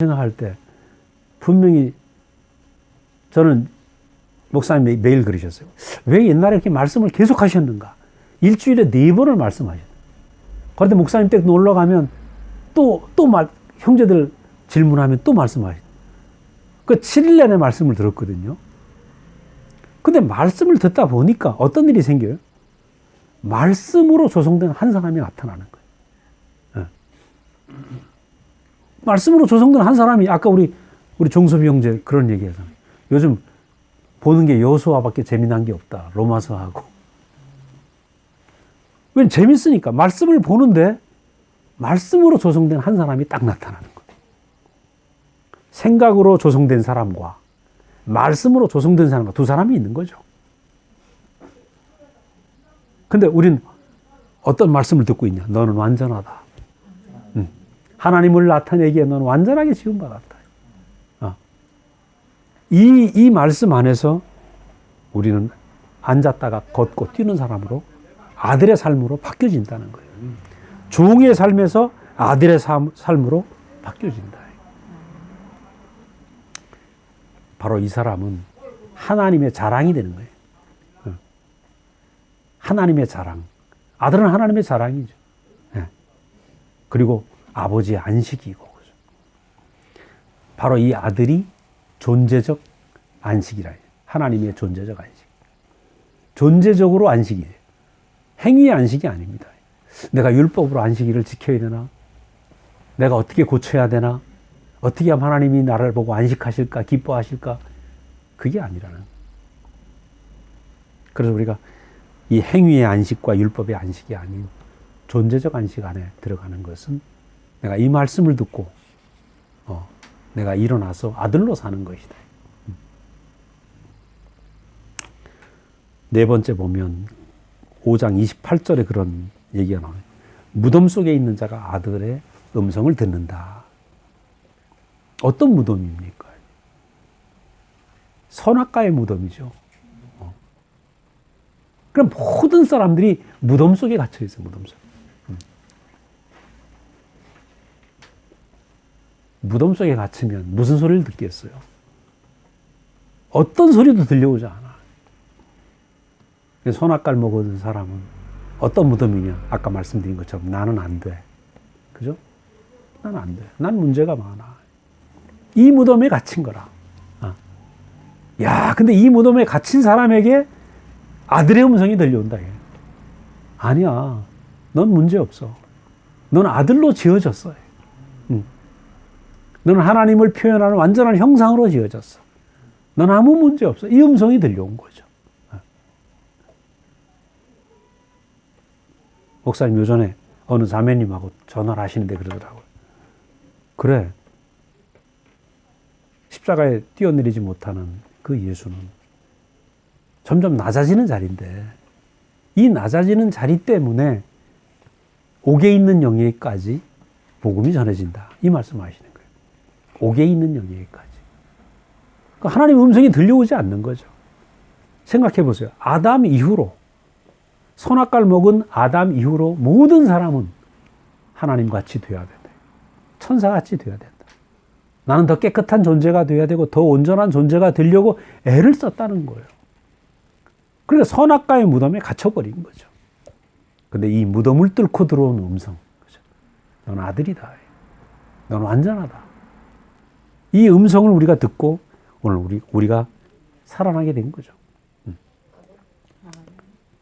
생각할 때 분명히 저는 목사님이 매일 그러셨어요. 왜 옛날에 이렇게 말씀을 계속 하셨는가? 일주일에 4번을 말씀하셨어요. 그런데 목사님 댁 놀러 가면 형제들 질문하면 또 말씀하셨어요. 그 7일 내내 말씀을 들었거든요. 근데 말씀을 듣다 보니까 어떤 일이 생겨요? 말씀으로 조성된 한 사람이 나타나는 거예요. 말씀으로 조성된 한 사람이, 아까 우리 종섭이 형제 그런 얘기 하잖아요. 요즘 보는 게 여호수아밖에 재미난 게 없다. 로마서하고. 왜? 재밌으니까. 말씀을 보는데 말씀으로 조성된 한 사람이 딱 나타나는 거예요. 생각으로 조성된 사람과 말씀으로 조성된 사람과 두 사람이 있는 거죠. 근데 우린 어떤 말씀을 듣고 있냐? 너는 완전하다. 하나님을 나타내기에 너는 완전하게 지음받았다. 이 말씀 안에서 우리는 앉았다가 걷고 뛰는 사람으로, 아들의 삶으로 바뀌어진다는 거예요. 종의 삶에서 아들의 삶으로 바뀌어진다. 바로 이 사람은 하나님의 자랑이 되는 거예요. 하나님의 자랑. 아들은 하나님의 자랑이죠. 그리고 아버지의 안식이고. 바로 이 아들이 존재적 안식이라 해요. 하나님의 존재적 안식. 존재적으로 안식이에요. 행위의 안식이 아닙니다. 내가 율법으로 안식일을 지켜야 되나? 내가 어떻게 고쳐야 되나? 어떻게 하면 하나님이 나를 보고 안식하실까? 기뻐하실까? 그게 아니라는. 그래서 우리가 이 행위의 안식과 율법의 안식이 아닌 존재적 안식 안에 들어가는 것은 내가 이 말씀을 듣고 내가 일어나서 아들로 사는 것이다. 네 번째 보면 5장 28절에 그런 얘기가 나와요. 무덤 속에 있는 자가 아들의 음성을 듣는다. 어떤 무덤입니까? 선악과의 무덤이죠. 그럼 모든 사람들이 무덤 속에 갇혀 있어요. 무덤 속에. 무덤 속에 갇히면 무슨 소리를 듣겠어요? 어떤 소리도 들려오지 않아. 선악과를 먹은 사람은 어떤 무덤이냐? 아까 말씀드린 것처럼 나는 안 돼. 그죠? 난 안 돼. 난 문제가 많아. 이 무덤에 갇힌 거라. 야, 근데 이 무덤에 갇힌 사람에게 아들의 음성이 들려온다. 아니야. 넌 문제 없어. 넌 아들로 지어졌어. 너는 하나님을 표현하는 완전한 형상으로 지어졌어. 넌 아무 문제 없어. 이 음성이 들려온 거죠. 목사님 요전에 어느 자매님하고 전화를 하시는데 그러더라고요. 그래. 십자가에 뛰어내리지 못하는 그 예수는 점점 낮아지는 자리인데 이 낮아지는 자리 때문에 옥에 있는 영예까지 복음이 전해진다. 이 말씀하시는 거예요. 옥에 있는 영예까지. 그러니까 하나님의 음성이 들려오지 않는 거죠. 생각해 보세요. 아담 이후로, 선악과를 먹은 아담 이후로 모든 사람은 하나님같이 되어야 된다. 천사같이 되어야 된다. 나는 더 깨끗한 존재가 되어야 되고 더 온전한 존재가 되려고 애를 썼다는 거예요. 그러니까 선악과의 무덤에 갇혀버린 거죠. 근데 이 무덤을 뚫고 들어온 음성. 넌 아들이다. 넌 완전하다. 이 음성을 우리가 듣고 오늘 우리가 살아나게 된 거죠.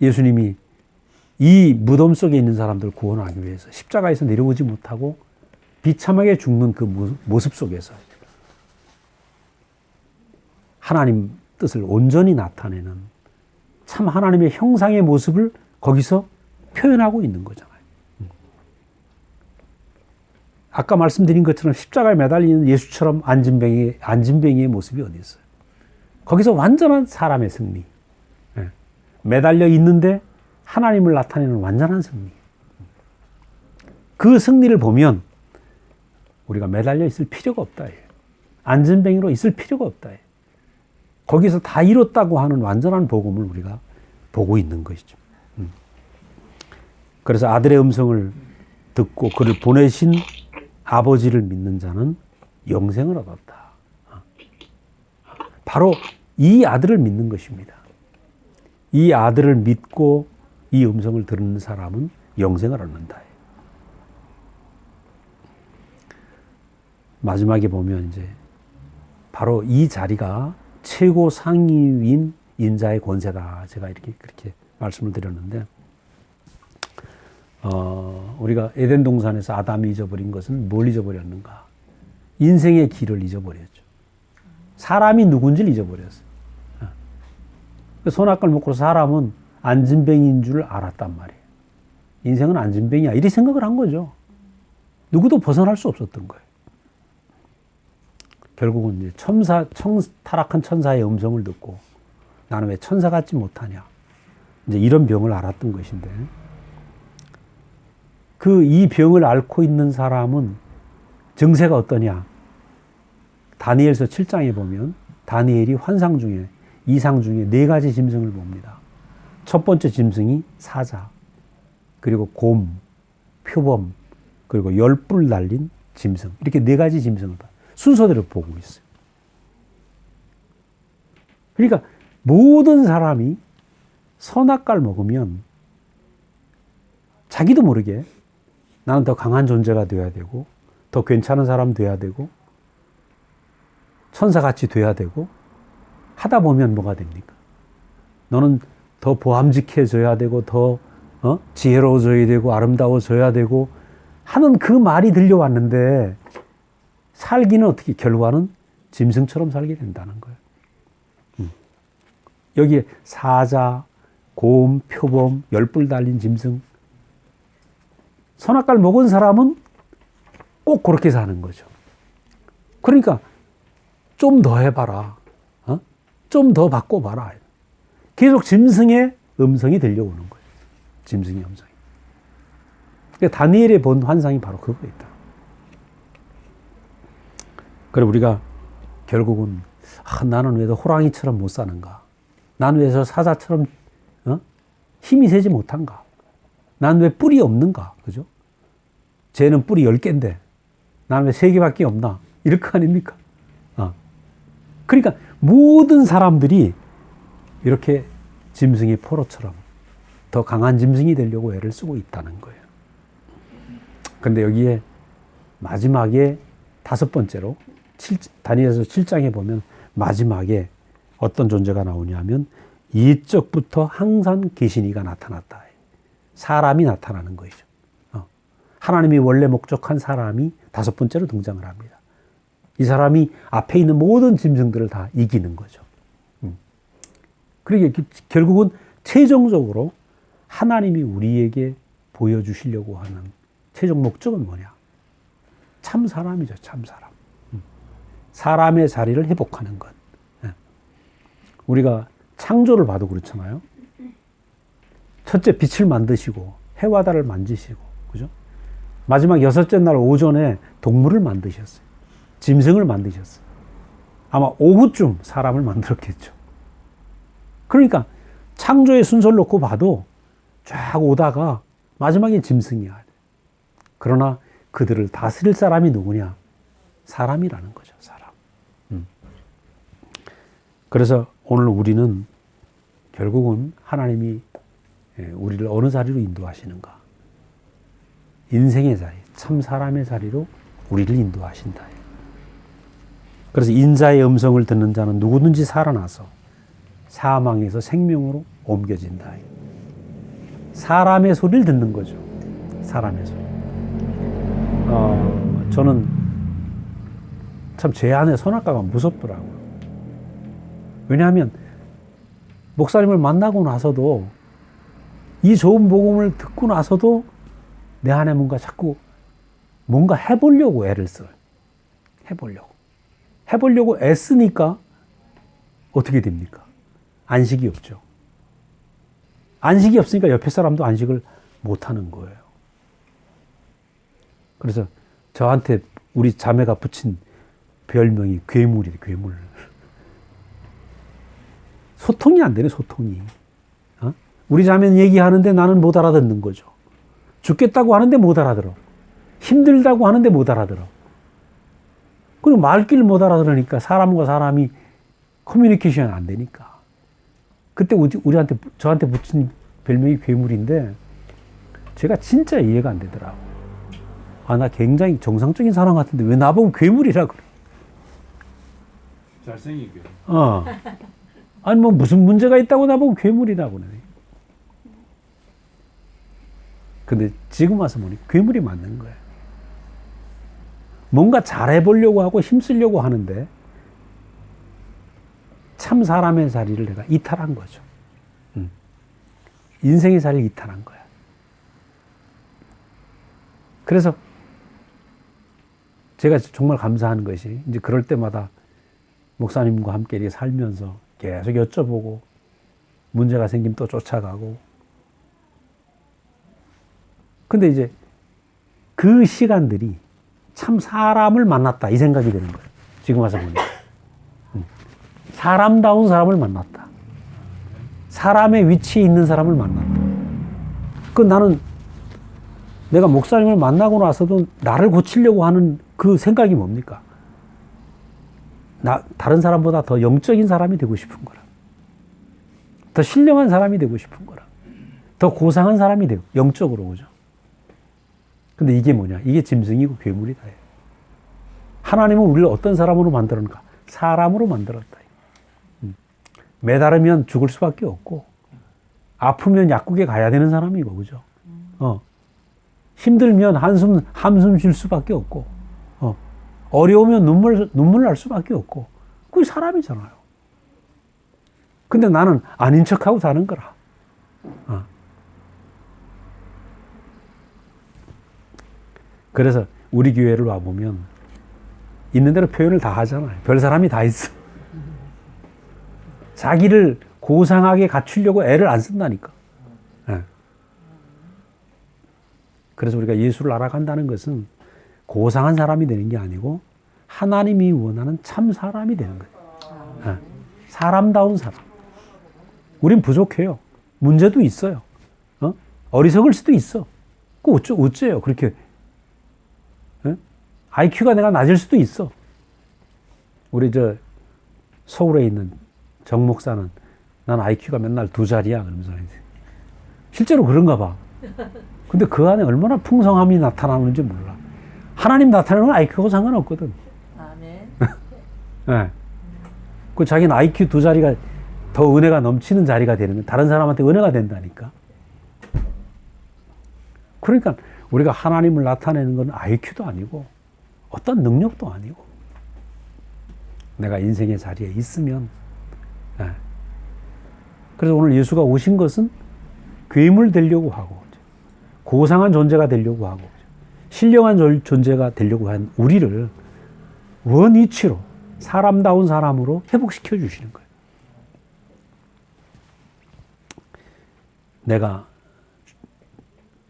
예수님이 이 무덤 속에 있는 사람들을 구원하기 위해서 십자가에서 내려오지 못하고 비참하게 죽는 그 모습 속에서 하나님 뜻을 온전히 나타내는 참 하나님의 형상의 모습을 거기서 표현하고 있는 거잖아요. 아까 말씀드린 것처럼 십자가에 매달리는 예수처럼 안진뱅이의 모습이 어디 있어요? 거기서 완전한 사람의 승리. 매달려 있는데 하나님을 나타내는 완전한 승리. 그 승리를 보면 우리가 매달려 있을 필요가 없다. 안진뱅이로 있을 필요가 없다. 거기서 다 이뤘다고 하는 완전한 복음을 우리가 보고 있는 것이죠. 그래서 아들의 음성을 듣고 그를 보내신 아버지를 믿는 자는 영생을 얻었다. 바로 이 아들을 믿는 것입니다. 이 아들을 믿고 이 음성을 듣는 사람은 영생을 얻는다. 마지막에 보면 이제 바로 이 자리가 최고 상위인 인자의 권세다. 제가 이렇게 그렇게 말씀을 드렸는데, 우리가 에덴 동산에서 아담이 잊어버린 것은 뭘 잊어버렸는가? 인생의 길을 잊어버렸죠. 사람이 누군지를 잊어버렸어요. 선악과를 먹고 사람은 안진뱅이인 줄 알았단 말이에요. 인생은 안진뱅이야. 이렇게 생각을 한 거죠. 누구도 벗어날 수 없었던 거예요. 결국은 이제 타락한 천사의 음성을 듣고 나는 왜 천사 같지 못하냐. 이제 이런 병을 앓았던 것인데, 이 병을 앓고 있는 사람은 증세가 어떠냐. 다니엘서 7장에 보면 다니엘이 환상 중에, 이상 중에 4가지 짐승을 봅니다. 첫 번째 짐승이 사자, 그리고 곰, 표범, 그리고 10뿔 달린 짐승. 이렇게 4가지 짐승을 봐요. 순서대로 보고 있어요. 그러니까 모든 사람이 선악과를 먹으면 자기도 모르게 나는 더 강한 존재가 되어야 되고, 더 괜찮은 사람 되어야 되고, 천사같이 돼야 되고, 하다 보면 뭐가 됩니까? 너는 더 보암직해져야 되고, 더 지혜로워져야 되고, 아름다워져야 되고 하는 그 말이 들려왔는데, 살기는 어떻게, 결과는 짐승처럼 살게 된다는 거예요. 여기에 사자, 곰, 표범, 10뿔 달린 짐승. 선악과를 먹은 사람은 꼭 그렇게 사는 거죠. 그러니까 좀 더 해봐라. 좀 더 바꿔봐라. 계속 짐승의 음성이 들려오는 거예요. 짐승의 음성이. 그러니까 다니엘이 본 환상이 바로 그거였다. 그래 우리가 결국은 나는 왜 호랑이처럼 못 사는가? 난 왜 저 사자처럼 힘이 세지 못한가? 난 왜 뿔이 없는가? 그죠? 쟤는 뿔이 10개인데 난 왜 3개밖에 없나? 이럴 거 아닙니까? 그러니까 모든 사람들이 이렇게 짐승의 포로처럼 더 강한 짐승이 되려고 애를 쓰고 있다는 거예요. 그런데 여기에 마지막에 5번째로 다니엘서 7장에 보면 마지막에 어떤 존재가 나오냐면 이적부터 항상 계신 이가 나타났다. 사람이 나타나는 것이죠. 하나님이 원래 목적한 사람이 5번째로 등장을 합니다. 이 사람이 앞에 있는 모든 짐승들을 다 이기는 거죠. 그러니까 결국은 최종적으로 하나님이 우리에게 보여주시려고 하는 최종 목적은 뭐냐? 참 사람이죠. 참 사람. 사람의 자리를 회복하는 것. 우리가 창조를 봐도 그렇잖아요. 첫째 빛을 만드시고 해와 달을 만지시고, 그죠? 마지막 6째 날 오전에 동물을 만드셨어요. 짐승을 만드셨어요. 아마 오후쯤 사람을 만들었겠죠. 그러니까 창조의 순서를 놓고 봐도 쫙 오다가 마지막에 짐승이야. 그러나 그들을 다스릴 사람이 누구냐? 사람이라는 거죠. 사람. 그래서 오늘 우리는 결국은 하나님이 우리를 어느 자리로 인도하시는가? 인생의 자리, 참 사람의 자리로 우리를 인도하신다. 그래서 인자의 음성을 듣는 자는 누구든지 살아나서 사망에서 생명으로 옮겨진다. 사람의 소리를 듣는 거죠. 사람의 소리. 저는 참 제 안에 선악과가 무섭더라고요. 왜냐하면 목사님을 만나고 나서도 이 좋은 복음을 듣고 나서도 내 안에 뭔가 해보려고 애를 써요. 해보려고 애쓰니까 어떻게 됩니까? 안식이 없죠. 안식이 없으니까 옆에 사람도 안식을 못하는 거예요. 그래서 저한테 우리 자매가 붙인 별명이 괴물이래, 괴물. 소통이 안 되네, 소통이. 우리 자매는 얘기하는데 나는 못 알아듣는 거죠. 죽겠다고 하는데 못 알아들어. 힘들다고 하는데 못 알아들어. 그리고 말귀를 못 알아들으니까 사람과 사람이 커뮤니케이션이 안 되니까. 그때 저한테 붙인 별명이 괴물인데 제가 진짜 이해가 안 되더라고. 나 굉장히 정상적인 사람 같은데 왜 나보고 괴물이라 그래? 잘생긴 괴물. 아니 뭐 무슨 문제가 있다고 나보고 괴물이라고 그러네. 근데 지금 와서 보니 괴물이 맞는 거예요. 뭔가 잘해보려고 하고 힘쓰려고 하는데 참 사람의 자리를 내가 이탈한 거죠. 인생의 자리를 이탈한 거야. 그래서 제가 정말 감사한 것이 이제 그럴 때마다 목사님과 함께 이렇게 살면서 계속 여쭤보고 문제가 생기면 또 쫓아가고. 근데 이제 그 시간들이 참 사람을 만났다 이 생각이 드는 거예요. 지금 와서 보니까. 사람다운 사람을 만났다. 사람의 위치에 있는 사람을 만났다. 나는 내가 목사님을 만나고 나서도 나를 고치려고 하는 그 생각이 뭡니까? 다른 사람보다 더 영적인 사람이 되고 싶은 거라. 더 신령한 사람이 되고 싶은 거라. 더 고상한 사람이 되고, 영적으로, 그죠? 근데 이게 뭐냐? 이게 짐승이고 괴물이다. 하나님은 우리를 어떤 사람으로 만들었는가? 사람으로 만들었다. 매달으면 죽을 수밖에 없고, 아프면 약국에 가야 되는 사람이고, 그죠? 힘들면 한숨 쉴 수밖에 없고, 어려우면 눈물 날 수밖에 없고, 그게 사람이잖아요. 근데 나는 아닌 척하고 사는 거라. 그래서 우리 교회를 와보면 있는 대로 표현을 다 하잖아요. 별 사람이 다 있어. 자기를 고상하게 갖추려고 애를 안 쓴다니까. 그래서 우리가 예수를 알아간다는 것은 고상한 사람이 되는 게 아니고 하나님이 원하는 참 사람이 되는 거예요. 사람다운 사람. 우린 부족해요. 문제도 있어요. 어리석을 수도 있어. 어째요? 그렇게. IQ가 내가 낮을 수도 있어. 우리 서울에 있는 정 목사는 난 IQ가 맨날 2자리야. 그러면서 실제로 그런가 봐. 근데 그 안에 얼마나 풍성함이 나타나는지 몰라. 하나님 나타내는 건 IQ하고 상관없거든. 아멘. 네. 자기는 IQ 2자리가 더 은혜가 넘치는 자리가 되는 거야. 다른 사람한테 은혜가 된다니까. 그러니까 우리가 하나님을 나타내는 건 IQ도 아니고 어떤 능력도 아니고 내가 인생의 자리에 있으면. 그래서 오늘 예수가 오신 것은 괴물 되려고 하고 고상한 존재가 되려고 하고 신령한 존재가 되려고 한 우리를 원위치로 사람다운 사람으로 회복시켜 주시는 거예요. 내가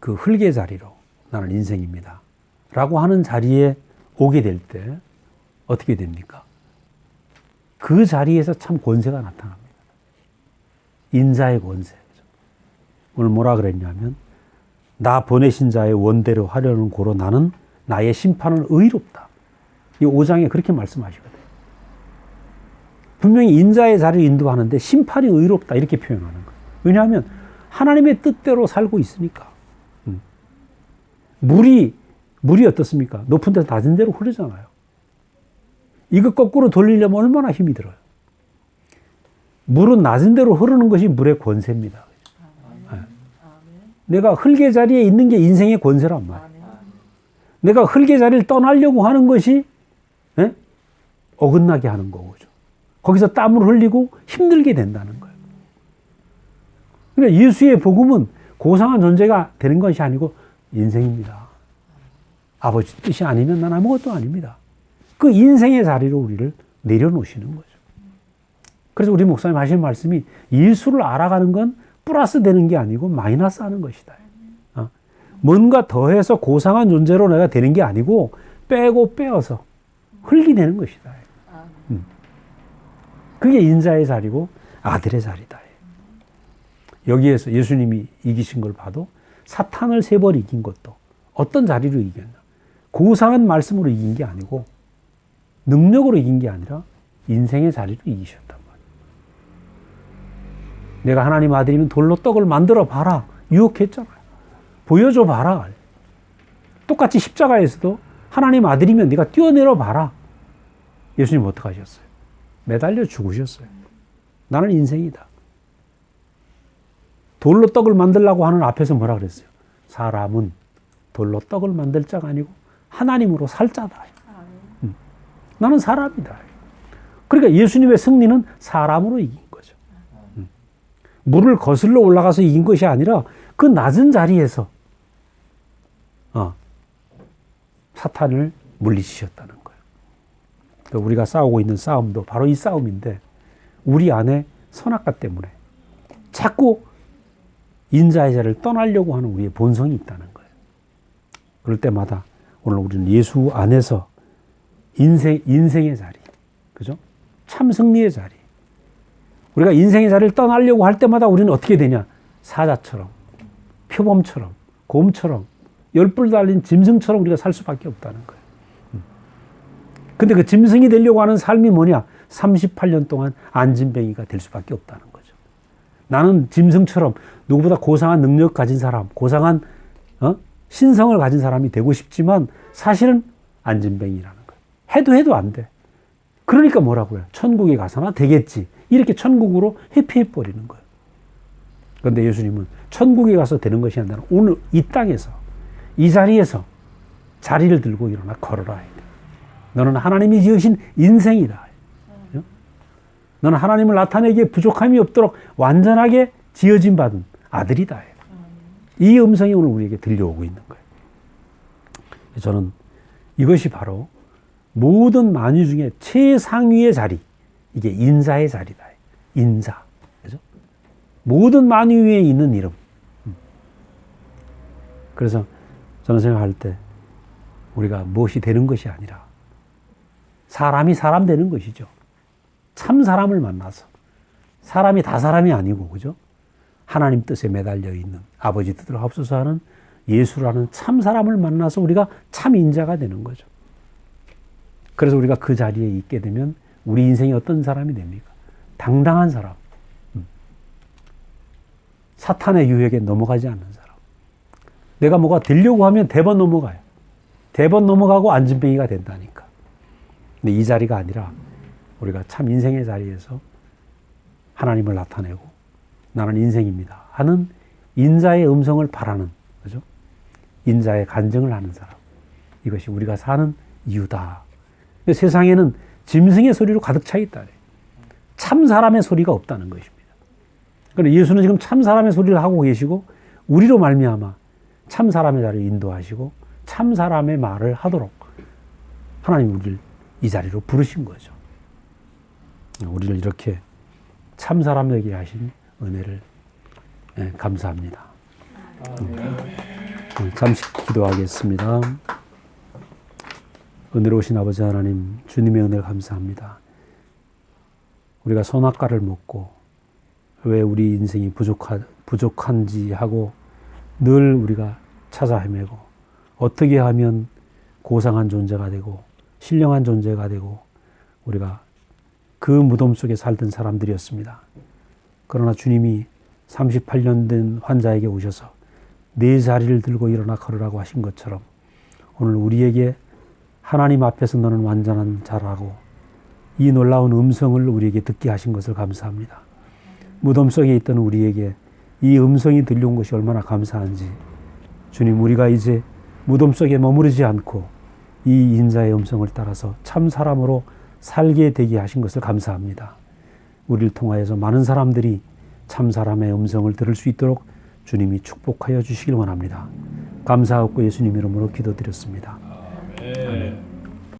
그 흙의 자리로 나는 인생입니다 라고 하는 자리에 오게 될 때 어떻게 됩니까? 그 자리에서 참 권세가 나타납니다. 인자의 권세. 오늘 뭐라 그랬냐면 나 보내신 자의 원대로 하려는 고로 나는 나의 심판은 의롭다. 이 5장에 그렇게 말씀하시거든요. 분명히 인자의 자리를 인도하는데 심판이 의롭다 이렇게 표현하는 거예요. 왜냐하면 하나님의 뜻대로 살고 있으니까. 물이 어떻습니까? 높은 데서 낮은 데로 흐르잖아요. 이거 거꾸로 돌리려면 얼마나 힘이 들어요. 물은 낮은 데로 흐르는 것이 물의 권세입니다. 네. 내가 흙의 자리에 있는 게 인생의 권세란 말이에요. 내가 흙의 자리를 떠나려고 하는 것이 어긋나게 하는 거죠. 거기서 땀을 흘리고 힘들게 된다는 거예요. 그러니까 예수의 복음은 고상한 존재가 되는 것이 아니고 인생입니다. 아버지 뜻이 아니면 난 아무것도 아닙니다. 그 인생의 자리로 우리를 내려놓으시는 거죠. 그래서 우리 목사님 하신 말씀이 예수를 알아가는 건 플러스 되는 게 아니고 마이너스 하는 것이다. 뭔가 더해서 고상한 존재로 내가 되는 게 아니고 빼고 빼어서 흙이 되는 것이다. 그게 인자의 자리고 아들의 자리다. 여기에서 예수님이 이기신 걸 봐도 사탄을 3번 이긴 것도 어떤 자리로 이겼나? 고상한 말씀으로 이긴 게 아니고 능력으로 이긴 게 아니라 인생의 자리로 이기셨단 말이에요. 내가 하나님 아들이면 돌로 떡을 만들어 봐라. 유혹했잖아요. 보여줘 봐라. 똑같이 십자가에서도 하나님 아들이면 네가 뛰어내려 봐라. 예수님 어떻게 하셨어요? 매달려 죽으셨어요. 나는 인생이다. 돌로 떡을 만들려고 하는 앞에서 뭐라 그랬어요? 사람은 돌로 떡을 만들 자가 아니고 하나님으로 살 자다. 나는 사람이다. 그러니까 예수님의 승리는 사람으로 이긴 거죠. 물을 거슬러 올라가서 이긴 것이 아니라 그 낮은 자리에서 사탄을 물리치셨다는 거예요. 그러니까 우리가 싸우고 있는 싸움도 바로 이 싸움인데 우리 안에 선악과 때문에 자꾸 인자의 자리를 떠나려고 하는 우리의 본성이 있다는 거예요. 그럴 때마다 오늘 우리는 예수 안에서 인생의 자리, 그죠? 참 승리의 자리. 우리가 인생의 자리를 떠나려고 할 때마다 우리는 어떻게 되냐? 사자처럼, 표범처럼, 곰처럼, 열불 달린 짐승처럼 우리가 살 수밖에 없다는 거예요. 근데 그 짐승이 되려고 하는 삶이 뭐냐? 38년 동안 안진뱅이가 될 수밖에 없다는 거죠. 나는 짐승처럼 누구보다 고상한 능력 가진 사람, 고상한 신성을 가진 사람이 되고 싶지만 사실은 안진뱅이라는 거예요. 해도 안 돼. 그러니까 뭐라고요? 천국에 가서나 되겠지. 이렇게 천국으로 회피해버리는 거예요. 그런데 예수님은 천국에 가서 되는 것이 아니라 오늘 이 땅에서 이 자리에서 자리를 들고 일어나 걸어라. 너는 하나님이 지으신 인생이다. 너는 하나님을 나타내기에 부족함이 없도록 완전하게 지어진 받은 아들이다. 이 음성이 오늘 우리에게 들려오고 있는 거예요. 저는 이것이 바로 모든 만유 중에 최상위의 자리, 이게 인자의 자리다. 인자. 그죠? 모든 만유 위에 있는 이름. 그래서 저는 생각할 때 우리가 무엇이 되는 것이 아니라 사람이 사람 되는 것이죠. 참 사람을 만나서 사람이 다 사람이 아니고 그죠? 하나님 뜻에 매달려 있는 아버지 뜻대로 하옵소서 하는 예수라는 참 사람을 만나서 우리가 참 인자가 되는 거죠. 그래서 우리가 그 자리에 있게 되면 우리 인생이 어떤 사람이 됩니까? 당당한 사람. 사탄의 유혹에 넘어가지 않는 사람. 내가 뭐가 되려고 하면 대번 넘어가요. 대번 넘어가고 안진뱅이가 된다니까. 근데 이 자리가 아니라 우리가 참 인생의 자리에서 하나님을 나타내고 나는 인생입니다 하는 인자의 음성을 바라는, 그죠? 인자의 간증을 하는 사람. 이것이 우리가 사는 이유다. 세상에는 짐승의 소리로 가득 차 있다. 참 사람의 소리가 없다는 것입니다. 그런데 예수는 지금 참 사람의 소리를 하고 계시고 우리로 말미암아 참 사람의 자리를 인도하시고 참 사람의 말을 하도록 하나님 우리를 이 자리로 부르신 거죠. 우리를 이렇게 참 사람 되게 하신 은혜를 감사합니다. 잠시 기도하겠습니다. 은혜로우신 아버지 하나님, 주님의 은혜를 감사합니다. 우리가 선악과를 먹고 왜 우리 인생이 부족한지 하고 늘 우리가 찾아 헤매고 어떻게 하면 고상한 존재가 되고 신령한 존재가 되고 우리가 그 무덤 속에 살던 사람들이었습니다. 그러나 주님이 38년 된 환자에게 오셔서 네 자리를 들고 일어나 걸으라고 하신 것처럼 오늘 우리에게 하나님 앞에서 너는 완전한 자라고 이 놀라운 음성을 우리에게 듣게 하신 것을 감사합니다. 무덤 속에 있던 우리에게 이 음성이 들려온 것이 얼마나 감사한지 주님, 우리가 이제 무덤 속에 머무르지 않고 이 인자의 음성을 따라서 참 사람으로 살게 되게 하신 것을 감사합니다. 우리를 통하여서 많은 사람들이 참 사람의 음성을 들을 수 있도록 주님이 축복하여 주시길 원합니다. 감사하고 예수님 이름으로 기도드렸습니다.